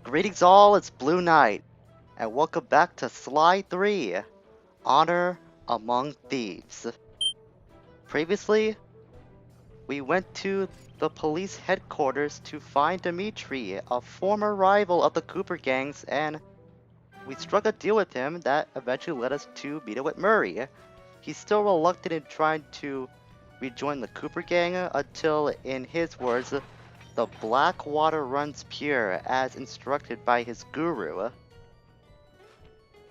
Greetings all, it's Blue Knight, and welcome back to Sly 3, Honor Among Thieves. Previously, we went to the police headquarters to find Dimitri, a former rival of the Cooper gangs, and we struck a deal with him that eventually led us to meet up with Murray. He's still reluctant in trying to rejoin the Cooper gang until, in his words, the black water runs pure as instructed by his guru.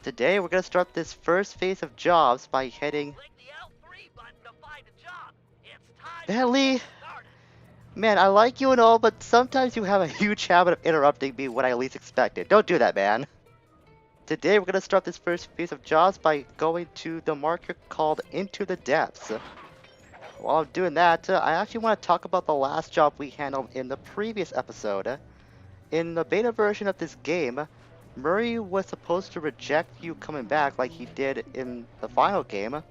Today we're going to start this first phase of jobs by heading... Bentley! Man, I like you and all, but sometimes you have a huge habit of interrupting me when I least expect it. Don't do that, man. Today we're going to start this first phase of jobs by going to the marker called Into the Depths. While I'm doing that, I actually want to talk about the last job we handled in the previous episode. In the beta version of this game, Murray was supposed to reject you coming back like he did in the final game,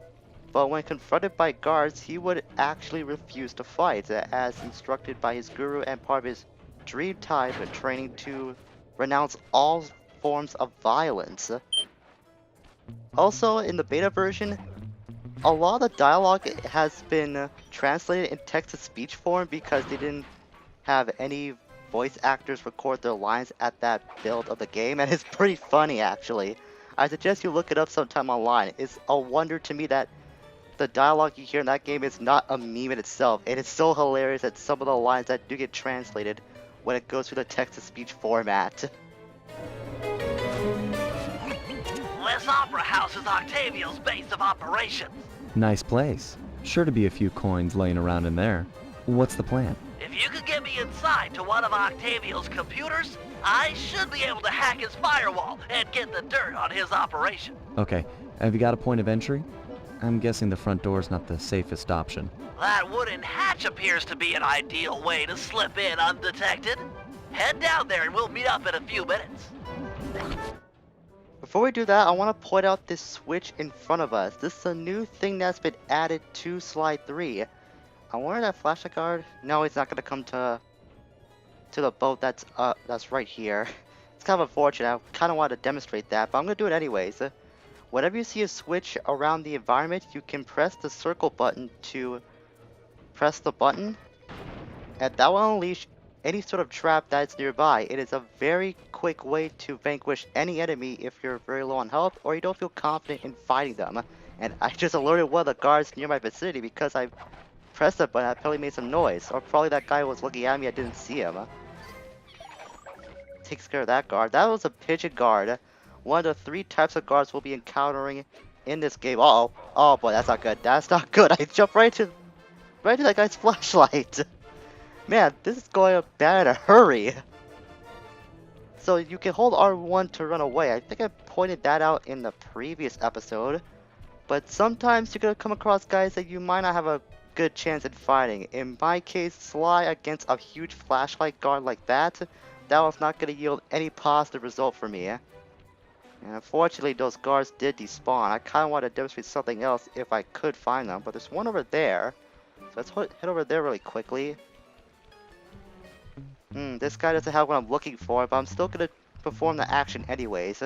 but when confronted by guards, he would actually refuse to fight, as instructed by his guru and part of his dream type training to renounce all forms of violence. Also, in the beta version, a lot of the dialogue has been translated in text-to-speech form because they didn't have any voice actors record their lines at that build of the game, and it's pretty funny actually. I suggest you look it up sometime online. It's a wonder to me that the dialogue you hear in that game is not a meme in itself, and it's so hilarious that some of the lines that do get translated when it goes through the text-to-speech format. This opera house is Octavio's base of operations. Nice place. Sure to be a few coins laying around in there. What's the plan? If you could get me inside to one of Octavio's computers, I should be able to hack his firewall and get the dirt on his operation. Okay, have you got a point of entry? I'm guessing the front door's not the safest option. That wooden hatch appears to be an ideal way to slip in undetected. Head down there and we'll meet up in a few minutes. Before we do that, I want to point out this switch in front of us. This is a new thing that's been added to Slide 3. I wonder that flashlight guard. No, he's not gonna come to the boat that's right here. It's kind of unfortunate. I kind of want to demonstrate that, but I'm gonna do it anyways. Whenever you see a switch around the environment, you can press the circle button to press the button, and that will unleash any sort of trap that's nearby. It is a very quick way to vanquish any enemy if you're very low on health or you don't feel confident in fighting them. And I just alerted one of the guards near my vicinity because I pressed the button. I probably made some noise, or probably that guy was looking at me. I didn't see him. Takes care of that guard. That was a pigeon guard. One of the 3 types of guards we'll be encountering in this game. Uh-oh. Oh boy, that's not good. That's not good. I jumped right to that guy's flashlight. Man, this is going bad in a hurry. So you can hold R1 to run away. I think I pointed that out in the previous episode. But sometimes you're going to come across guys that you might not have a good chance at fighting. In my case, Sly against a huge flashlight guard like that was not going to yield any positive result for me. And unfortunately, those guards did despawn. I kind of want to demonstrate something else if I could find them. But there's one over there. So let's head over there really quickly. This guy doesn't have what I'm looking for, but I'm still going to perform the action anyways.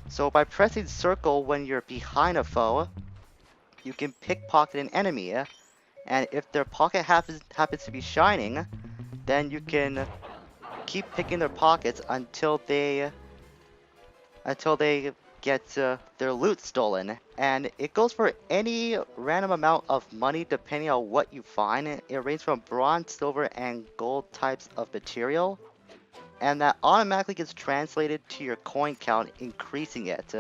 So by pressing circle when you're behind a foe, you can pickpocket an enemy. And if their pocket happens to be shining, then you can keep picking their pockets until they get their loot stolen. And it goes for any random amount of money depending on what you find. It ranges from bronze, silver, and gold types of material. And that automatically gets translated to your coin count, increasing it.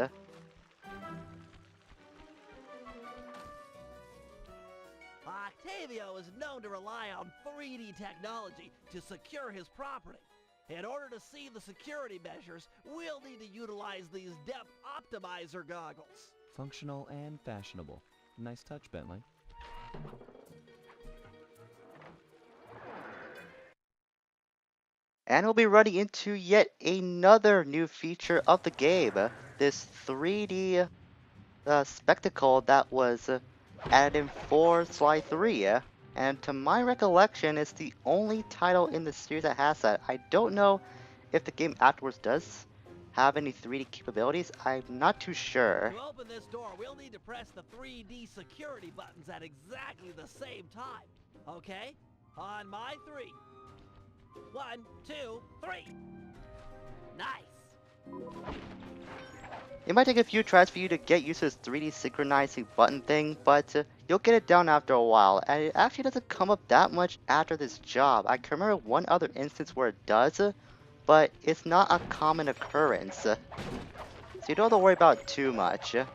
Octavio is known to rely on 3D technology to secure his property. In order to see the security measures, we'll need to utilize these depth optimizer goggles. Functional and fashionable. Nice touch, Bentley. And we'll be running into yet another new feature of the game. This 3D spectacle that was added in for Sly 3. And to my recollection, it's the only title in the series that has that. I don't know if the game afterwards does have any 3D capabilities. I'm not too sure. To open this door, we'll need to press the 3D security buttons at exactly the same time. Okay? On my 3. 1, 2, 3. Nice. It might take a few tries for you to get used to this 3D synchronizing button thing, but you'll get it down after a while, and it actually doesn't come up that much after this job. I can remember one other instance where it does, but it's not a common occurrence. So you don't have to worry about it too much. You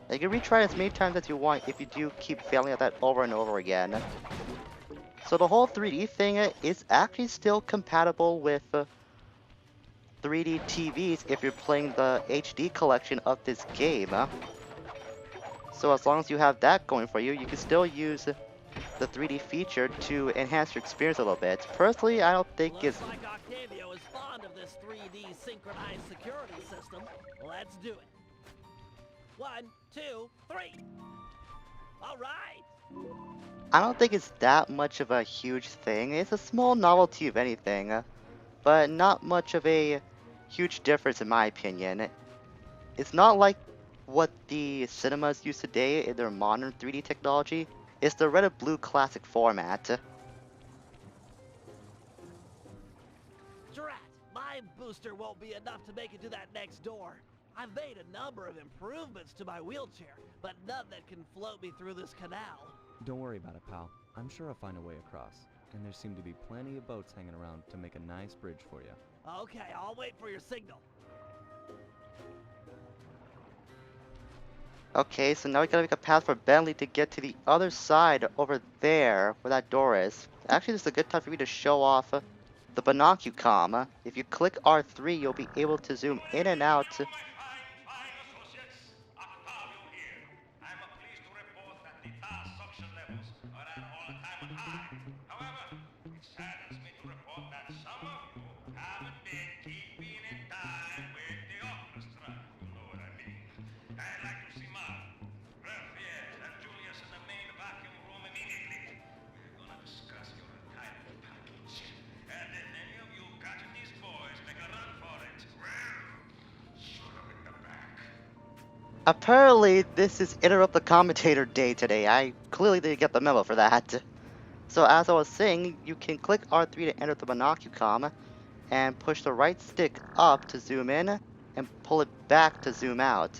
can retry it as many times as you want if you do keep failing at that over and over again. So the whole 3D thing is actually still compatible with 3D TVs if you're playing the HD collection of this game. So as long as you have that going for you, you can still use the 3D feature to enhance your experience a little bit. Personally, I don't think Looks it's... like Octavio is fond of this 3D synchronized security system. Let's do it. 1, 2, 3. All right. I don't think it's that much of a huge thing. It's a small novelty if anything, but not much of a huge difference in my opinion. It's not like what the cinemas use today in their modern 3D technology. It's the red and blue classic format. Drat, my booster won't be enough to make it to that next door. I've made a number of improvements to my wheelchair, but none that can float me through this canal. Don't worry about it, pal. I'm sure I'll find a way across. And there seem to be plenty of boats hanging around to make a nice bridge for you. Okay, I'll wait for your signal. Okay, so now we gotta make a path for Bentley to get to the other side over there where that door is. Actually, this is a good time for me to show off the binocucom. If you click R3, you'll be able to zoom in and out. Fine associates, Octavio here. I'm pleased to report that the tar suction levels are at all-time high. However, it saddens me to report that some of you haven't been keeping in time with the orchestra. You know what I mean. I'd like to see Mark, Raphael, and Julius in the main vacuum room immediately. We're gonna discuss your Untitled package. And if any of you catching these boys, make a run for it. Well, shoot 'em in the back. Apparently, this is Interrupt the Commentator Day today. I clearly didn't get the memo for that. So as I was saying, you can click R3 to enter the binocucom, and push the right stick up to zoom in, and pull it back to zoom out.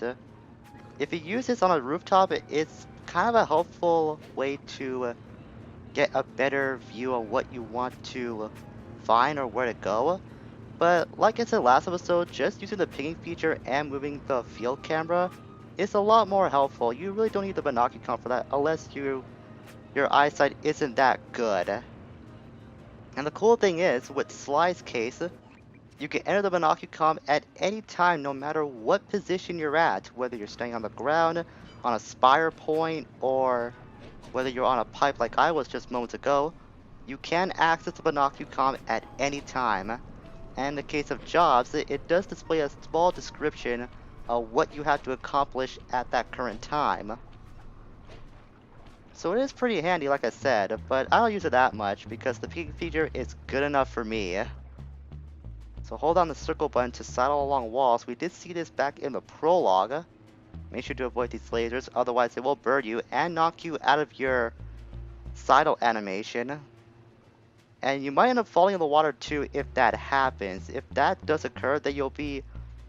If you use this on a rooftop, it's kind of a helpful way to get a better view of what you want to find or where to go. But like I said last episode, just using the pinging feature and moving the field camera is a lot more helpful. You really don't need the binocucom for that unless your eyesight isn't that good. And the cool thing is, with Sly's case, you can enter the binocucom at any time no matter what position you're at, whether you're staying on the ground, on a spire point, or whether you're on a pipe like I was just moments ago. You can access the binocucom at any time. And in the case of jobs, it does display a small description of what you have to accomplish at that current time. So it is pretty handy, like I said, but I don't use it that much because the peek feature is good enough for me. So hold down the circle button to sidle along walls. We did see this back in the prologue. Make sure to avoid these lasers, otherwise it will burn you and knock you out of your sidle animation. And you might end up falling in the water too if that happens. If that does occur, then you'll be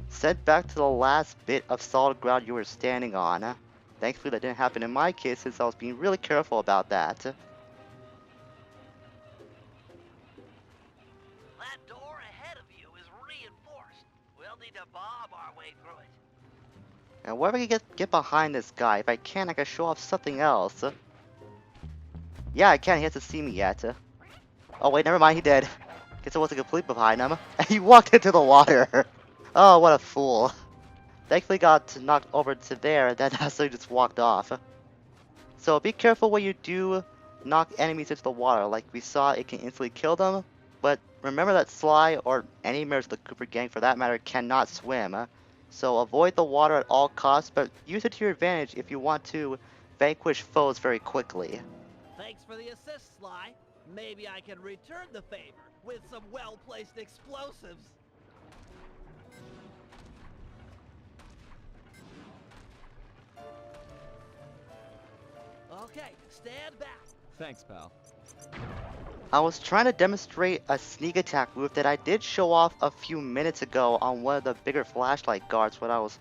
sent back to the last bit of solid ground you were standing on. Thankfully that didn't happen in my case since I was being really careful about that. That door ahead of you is reinforced. We'll need to bomb our way through it. And wherever you get behind this guy, if I can show off something else. Yeah, I can, he hasn't seen me yet. Oh wait, never mind, he did. Guess I wasn't completely behind him. And he walked into the water. Oh, what a fool. Thankfully got knocked over to there, then so just walked off. So be careful when you do knock enemies into the water. Like we saw, it can instantly kill them. But remember that Sly, or any members of the Cooper gang for that matter, cannot swim. So avoid the water at all costs, but use it to your advantage if you want to vanquish foes very quickly. Thanks for the assist, Sly. Maybe I can return the favor with some well-placed explosives. stand back. Thanks, pal. I was trying to demonstrate a sneak attack move that I did show off a few minutes ago on one of the bigger flashlight guards when I was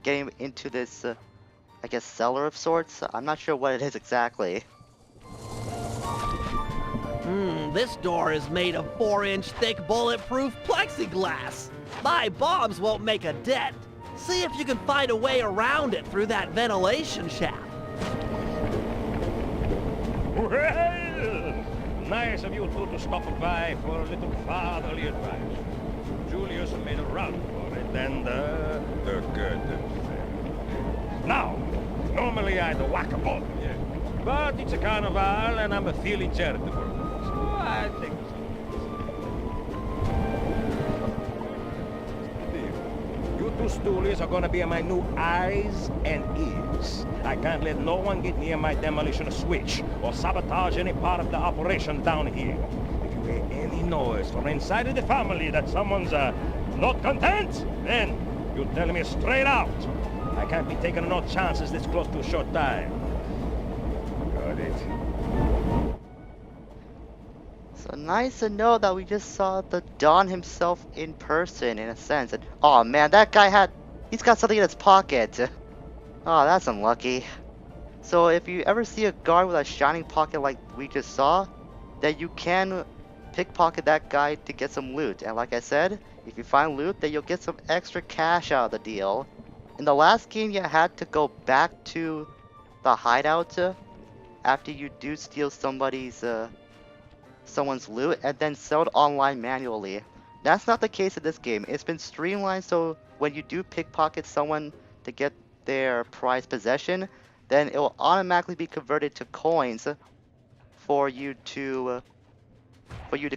getting into this, I guess, cellar of sorts. I'm not sure what it is exactly. This door is made of 4-inch thick bulletproof plexiglass. My bombs won't make a dent. See if you can find a way around it through that ventilation shaft. Well, nice of you two to stop by for a little fatherly advice. Julius made a run for it, and, good. Now, normally I'd whack a ball, yeah. But it's a carnival, and I'm feeling charitable. So I think you two stoolies are gonna be my new eyes and ears. I can't let no one get near my demolition switch or sabotage any part of the operation down here. If you hear any noise from inside of the family that someone's not content, then you tell me straight out. I can't be taking no chances this close to a short time. Got it. So nice to know that we just saw the Don himself in person, in a sense. And oh man, that guy he's got something in his pocket. Oh, that's unlucky. So if you ever see a guard with a shining pocket like we just saw, then you can pickpocket that guy to get some loot. And like I said, if you find loot, then you'll get some extra cash out of the deal. In the last game, you had to go back to the hideout after you do steal someone's loot and then sell it online manually. That's not the case in this game. It's been streamlined so when you do pickpocket someone to get their prized possession, then it will automatically be converted to coins for you to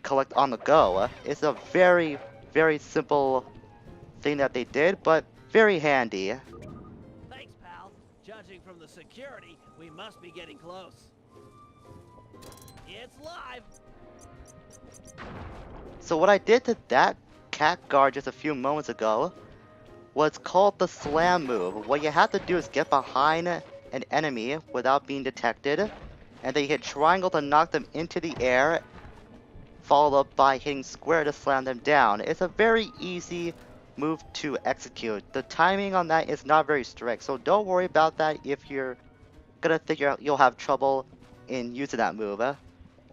collect on the go. It's a very, very simple thing that they did, but very handy. Thanks, pal. Judging from the security, we must be getting close. It's live. So what I did to that cat guard just a few moments ago was called the slam move. What you have to do is get behind an enemy without being detected, and then you hit triangle to knock them into the air, followed up by hitting square to slam them down. It's a very easy move to execute. The timing on that is not very strict, so don't worry about that if you're gonna think you'll have trouble in using that move.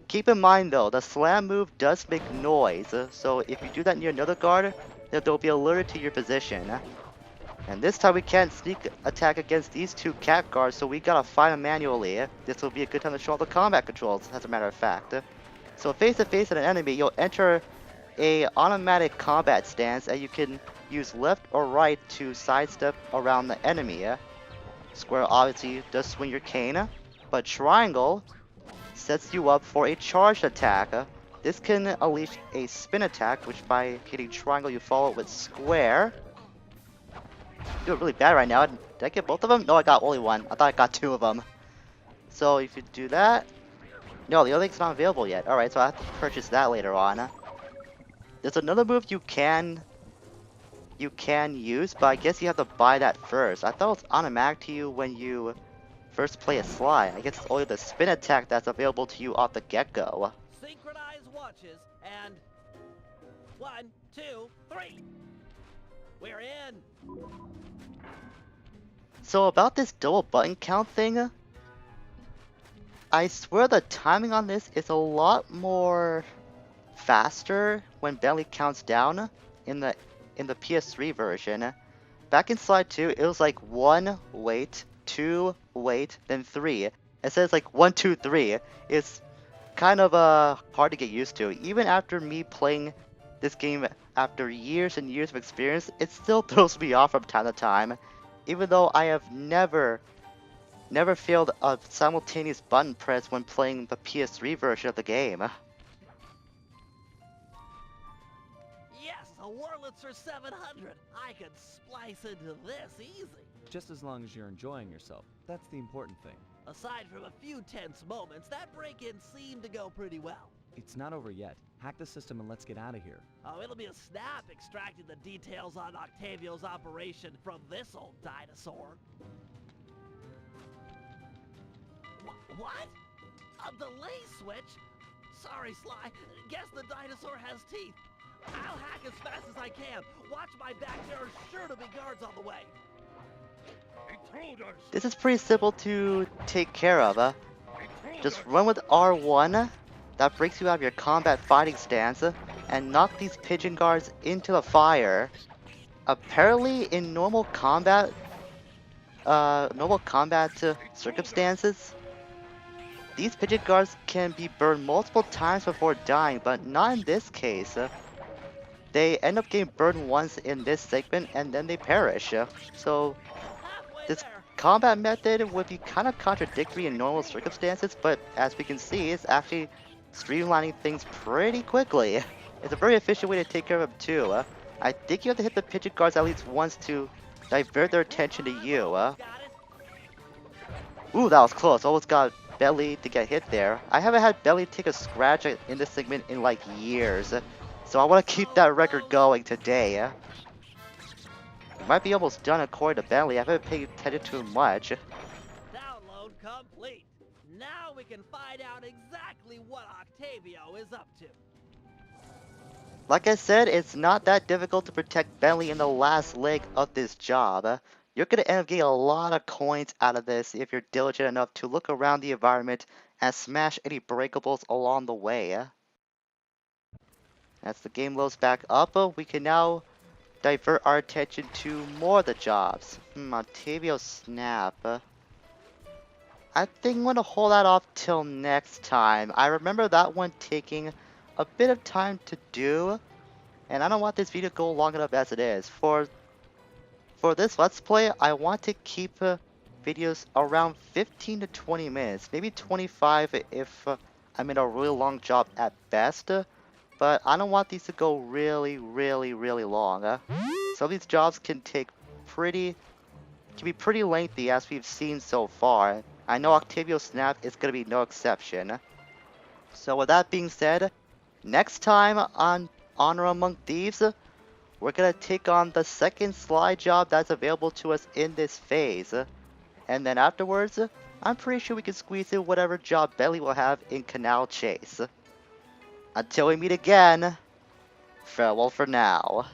Keep in mind though, the slam move does make noise, so if you do that near another guard, then they'll be alerted to your position. And this time we can't sneak attack against these two cat guards, so we gotta fight them manually. This will be a good time to show off the combat controls, as a matter of fact. So face to face with an enemy, you'll enter a automatic combat stance, and you can use left or right to sidestep around the enemy. Square obviously does swing your cane, but triangle sets you up for a charged attack. This can unleash a spin attack, which by hitting triangle you follow it with square. I'm doing really bad right now. Did I get both of them? No, I got only one. I thought I got two of them. So if you do that... No, the other thing's not available yet. Alright, so I have to purchase that later on. There's another move you can use, but I guess you have to buy that first. I thought it was automatic to you when you first play a slide. I guess it's only the spin attack that's available to you off the get-go. Synchronize watches and 1, 2, 3. We're in. So about this double button count thing, I swear the timing on this is a lot more faster when Bentley counts down in the PS3 version. Back in slide 2, it was like 1, wait, 2, wait, then 3. It says like 1, 2, 3. It's kind of hard to get used to. Even after me playing this game after years and years of experience, it still throws me off from time to time. Even though I have never failed a simultaneous button press when playing the PS3 version of the game. Yes, a Wurlitzer 700. I could splice into this easy. Just as long as you're enjoying yourself. That's the important thing. Aside from a few tense moments, that break-in seemed to go pretty well. It's not over yet. Hack the system and let's get out of here. Oh, it'll be a snap extracting the details on Octavio's operation from this old dinosaur. What? A delay switch? Sorry, Sly. Guess the dinosaur has teeth. I'll hack as fast as I can. Watch my back, there are sure to be guards on the way. Intruders! This is pretty simple to take care of. Just Intruders! run with R1. That breaks you out of your combat fighting stance and knock these pigeon guards into the fire. Apparently, in normal combat circumstances, these pigeon guards can be burned multiple times before dying, but not in this case. They end up getting burned once in this segment and then they perish. So Halfway this there. combat method would be kind of contradictory in normal circumstances, but as we can see, it's actually streamlining things pretty quickly. It's a very efficient way to take care of them too. I think you have to hit the pigeon guards at least once to divert their attention to you. Got it. Ooh, that was close. Almost got Bentley to get hit there. I haven't had Bentley take a scratch in this segment in like years. So I want to keep that record going today. We might be almost done according to Bentley. I haven't paid attention to him much. Download complete. Now we can find out exactly what Octavio is up to. Like I said, it's not that difficult to protect Bentley in the last leg of this job. You're going to end up getting a lot of coins out of this if you're diligent enough to look around the environment and smash any breakables along the way. As the game loads back up, we can now divert our attention to more of the jobs. Octavio Snap. I think I'm going to hold that off till next time. I remember that one taking a bit of time to do, and I don't want this video to go long enough as it is. For this Let's Play, I want to keep videos around 15 to 20 minutes, maybe 25 if I'm in a really long job at best, but I don't want these to go really long. Some of these jobs can be pretty lengthy as we've seen so far. I know Octavio Snap is going to be no exception. So with that being said, next time on Honor Among Thieves, we're going to take on the second Sly job that's available to us in this phase. And then afterwards, I'm pretty sure we can squeeze in whatever job Bentley will have in Canal Chase. Until we meet again, farewell for now.